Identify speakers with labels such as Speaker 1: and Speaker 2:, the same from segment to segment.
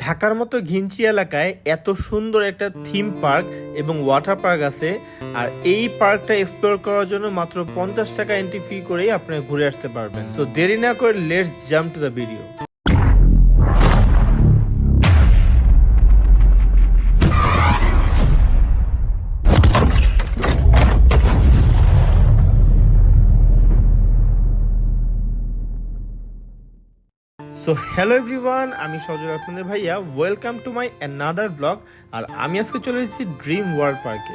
Speaker 1: ঢাকার মতো ঘিঞ্চি এলাকায় এত সুন্দর একটা থিম পার্ক এবং ওয়াটার পার্ক আছে। আর এই পার্কটা এক্সপ্লোর করার জন্য মাত্র 50 টাকা এন্ট্রি ফি করেই আপনারা ঘুরে আসতে পারবেন। সো দেরি না করে let's jump to the video. So hello everyone, আমি সজল আপনাদের ভাইয়া। Welcome to my another blog. আর আমি আজকে চলে এসেছি ড্রিম ওয়ার্ল্ড পার্কে।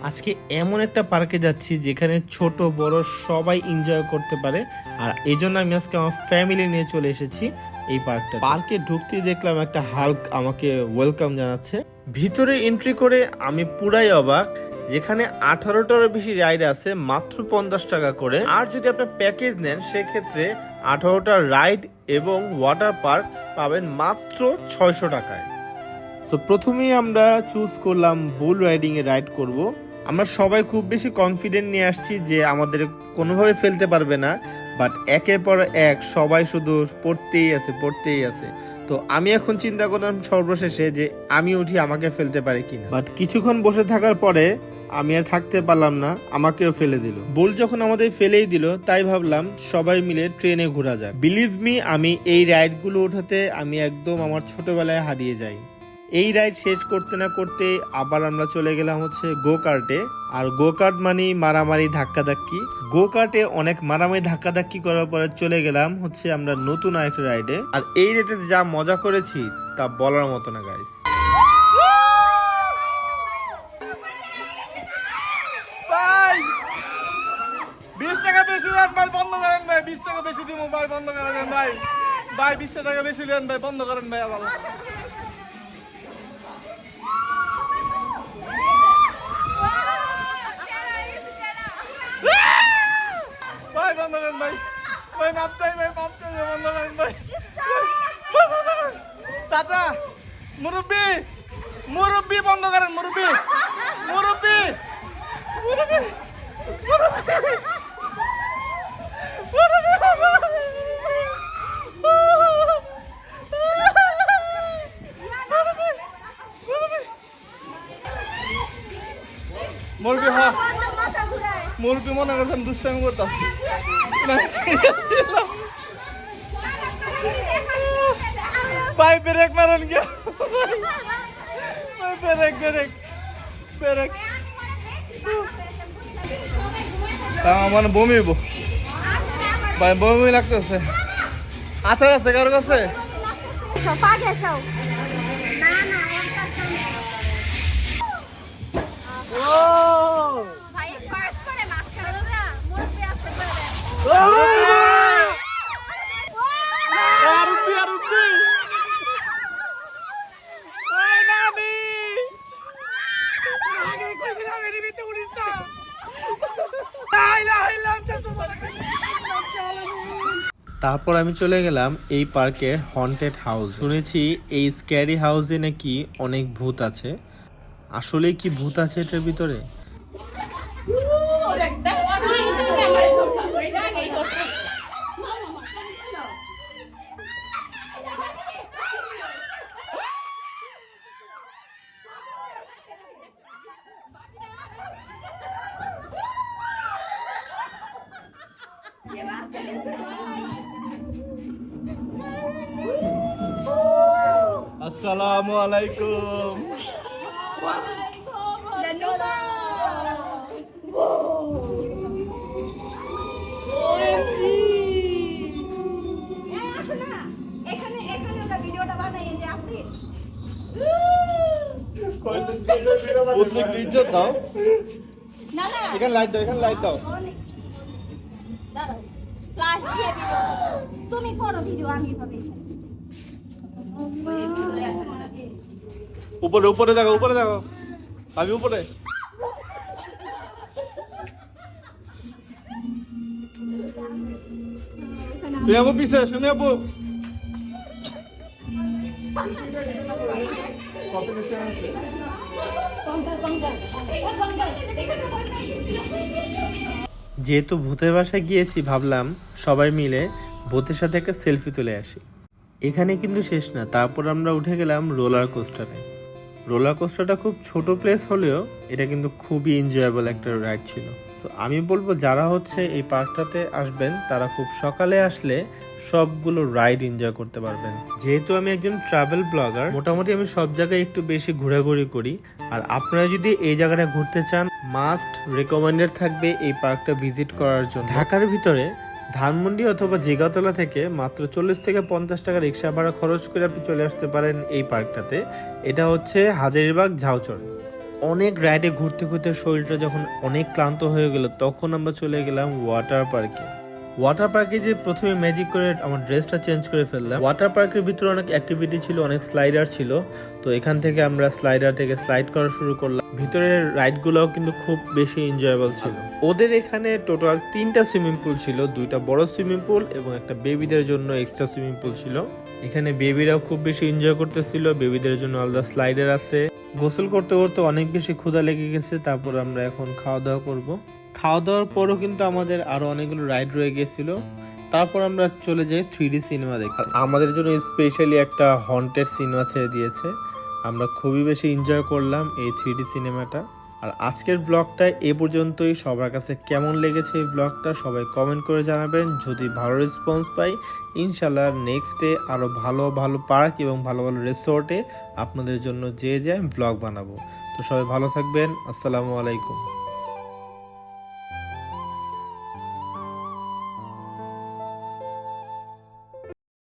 Speaker 1: আজকে এমন একটা পার্কে যাচ্ছি যেখানে ছোট বড় সবাই এনজয় করতে পারে। আর এই জন্য আমি আজকে আমার ফ্যামিলি নিয়ে চলে এসেছি এই পার্কটা। পার্কে ঢুকতেই দেখলাম একটা হাল্ক আমাকে ওয়েলকাম জানাচ্ছে। ভিতরে এন্ট্রি করে আমি পুরাই অবাক, যেখানে 18টারও বেশি রাইড আছে মাত্র 50 টাকা করে। আর যদি আপনার প্যাকেজ নেন সেক্ষেত্রে 18টা রাইড এবং ওয়াটার পার্ক পাবেন মাত্র 600 টাকায়। সো প্রথমেই আমরা চুজ করলাম বুল রাইডিং এ রাইড করব। আমরা সবাই খুব বেশি কনফিডেন্ট নিয়ে আসছি যে আমাদের কোনোভাবে ফেলতে পারবে না, বাট একের পর এক সবাই শুধু পড়তেই আছে। তো আমি এখন চিন্তা করলাম সর্বশেষে যে আমি উঠি আমাকে ফেলতে পারে কিনা। বাট কিছুক্ষণ বসে থাকার পরে আমি আর থাকতে পারলাম না, আমাকেও ফেলে দিল। বুল যখন আমাদের ফেলেই দিল তাই ভাবলাম সবাই মিলে ট্রেনে ঘোরা যাক। বিলিভ মি, আমি এই রাইডগুলো ওঠাতে আমি একদম আমার ছোটবেলায় হারিয়ে যাই। এই রাইড শেষ করতে না করতে আবার আমরা চলে গেলাম হচ্ছে গো কার্টে। আর গো কার্ট মানে মারামারি ধাক্কাধাক্কি। গো কার্টে অনেক মারামারি ধাক্কাধাক্কি করার পরে চলে গেলাম হচ্ছে আমরা নতুন আরেকটা রাইডে। আর এই রাইডে যা মজা করেছি তা বলার মতো না গাইস।
Speaker 2: ভাই 20 টাকা বেশি দেন ভাই, বন্ধ করেন ভাই। 20 টাকা বেশি দিব ভাই, বন্ধ করেন ভাই। ভাই 20 টাকা বেশি দেন ভাই, বন্ধ করেন ভাই। আবার ভাই বন্ধ করেন ভাই। ভাই মাপ চাই ভাই, মাপ চাই ভাই, বন্ধ করেন ভাই। চাচা, মুরব্বি মুরব্বি বন্ধ করেন, মুরব্বি মুরব্বি মুরব্বি মুরব্বি হ্যাঁ মুরব্বি মনে করছেন দুষ্টামি করতাম। ভাই ব্রেক মারেন গিয়া, ব্রেক ব্রেক ব্রেক। মানে বমি ভাই, বমি লাগতেছে। আচ্ছা আছে কারো কাছে
Speaker 1: তারপর আমি চলে গেলাম এই পার্কে হন্টেড হাউস। শুনেছি এই স্ক্যারি হাউসে নাকি অনেক ভূত আছে। আসলে কি ভূত আছে এটার ভিতরে?
Speaker 2: আসসালামু আলাইকুম। ইজ্জত দাও, এখানে লাইট দাও, এখানে লাইট দাও।
Speaker 3: তুমি করো ভিডিও, আমি ভাবে
Speaker 2: উপরে উপরে দেখো, উপরে দেখো আমি উপরে। শুনে আপু পিছে, শুনে আপু কত মিশন আছে।
Speaker 1: যেহেতু ভূতের বাসায় গিয়েছি ভাবলাম সবাই মিলে ভূতের সাথে একটা সেলফি তুলে আসি। এখানে কিন্তু শেষ না, তারপর আমরা উঠে গেলাম রোলার কোস্টারে। রোলার কোস্টারটা খুব ছোট প্লেস হলেও এটা কিন্তু খুবই এনজয়েবল একটা রাইড ছিল। সো আমি বলবো যারা হচ্ছে এই পার্কটাতে আসবেন তারা খুব সকালে আসলে সবগুলো রাইড এনজয় করতে পারবেন। যেহেতু আমি একজন ট্রাভেল ব্লগার, মোটামুটি আমি সব জায়গায় একটু বেশি ঘোরাঘুরি করি। আর আপনারা যদি এই জায়গাটা ঘুরতে চান, মাস্ট রেকমেন্ডেড থাকবে এই পার্কটা ভিজিট করার জন্য। ঢাকার ভিতরে ধানমন্ডি অথবা জিগাতলা থেকে মাত্র 40 থেকে 50 টাকা রিক্সা ভাড়া খরচ করে আপনি চলে আসতে পারেন এই পার্কটাতে। এটা হচ্ছে হাজারীবাগ ঝাউচর। অনেক রাইডে ঘুরতে ঘুরতে শরীরটা যখন অনেক ক্লান্ত হয়ে গেল, তখন আমরা চলে গেলাম ওয়াটার পার্কে। ওয়াটার পার্কে যে প্রথমে ম্যাজিক করে আমার ড্রেসটা চেঞ্জ করে ফেললাম। ওয়াটার পার্কের ভিতরে অনেক অ্যাক্টিভিটি ছিল, অনেক স্লাইডার ছিল। তো এখান থেকে আমরা স্লাইডার থেকে স্লাইড করা শুরু করলাম। ভিতরের রাইডগুলোও কিন্তু খুব বেশি এনজয়েবল ছিল। ওদের এখানে টোটাল 3টা সুইমিং পুল ছিল, 2টা বড় সুইমিং পুল এবং একটা বেবিদের জন্য এক্সট্রা সুইমিং পুল ছিল। এখানে বেবিরাও খুব বেশি এনজয় করতেছিল, বেবিদের জন্য আলাদা স্লাইডার আছে। গোসল করতে করতে অনেক বেশি ক্ষুধা লেগে গেছে, তারপর আমরা এখন খাওয়া দাওয়া করব। খাওয়া দাওয়ার পরও কিন্তু আমাদের আরো অনেকগুলো রাইড রয়ে গেছিল। তারপর আমরা চলে যাই 3D সিনেমা দেখতে। আমাদের জন্য স্পেশালি একটা হন্টেড সিনেমা ছেড়ে দিয়েছে, আমরা খুবই বেশি এনজয় করলাম এই 3D সিনেমাটা। আর আজকের ব্লগটা এ পর্যন্তই। সবার কাছে কেমন লেগেছে এই ব্লগটা সবাই কমেন্ট করে জানাবেন। যদি ভালো রেসপন্স পাই, ইনশাল্লাহ নেক্সট ডে আরো ভালো ভালো পার্ক এবং ভালো ভালো রিসোর্টে আপনাদের জন্য যে ব্লগ বানাবো। তো সবাই ভালো থাকবেন। আসসালামু আলাইকুম।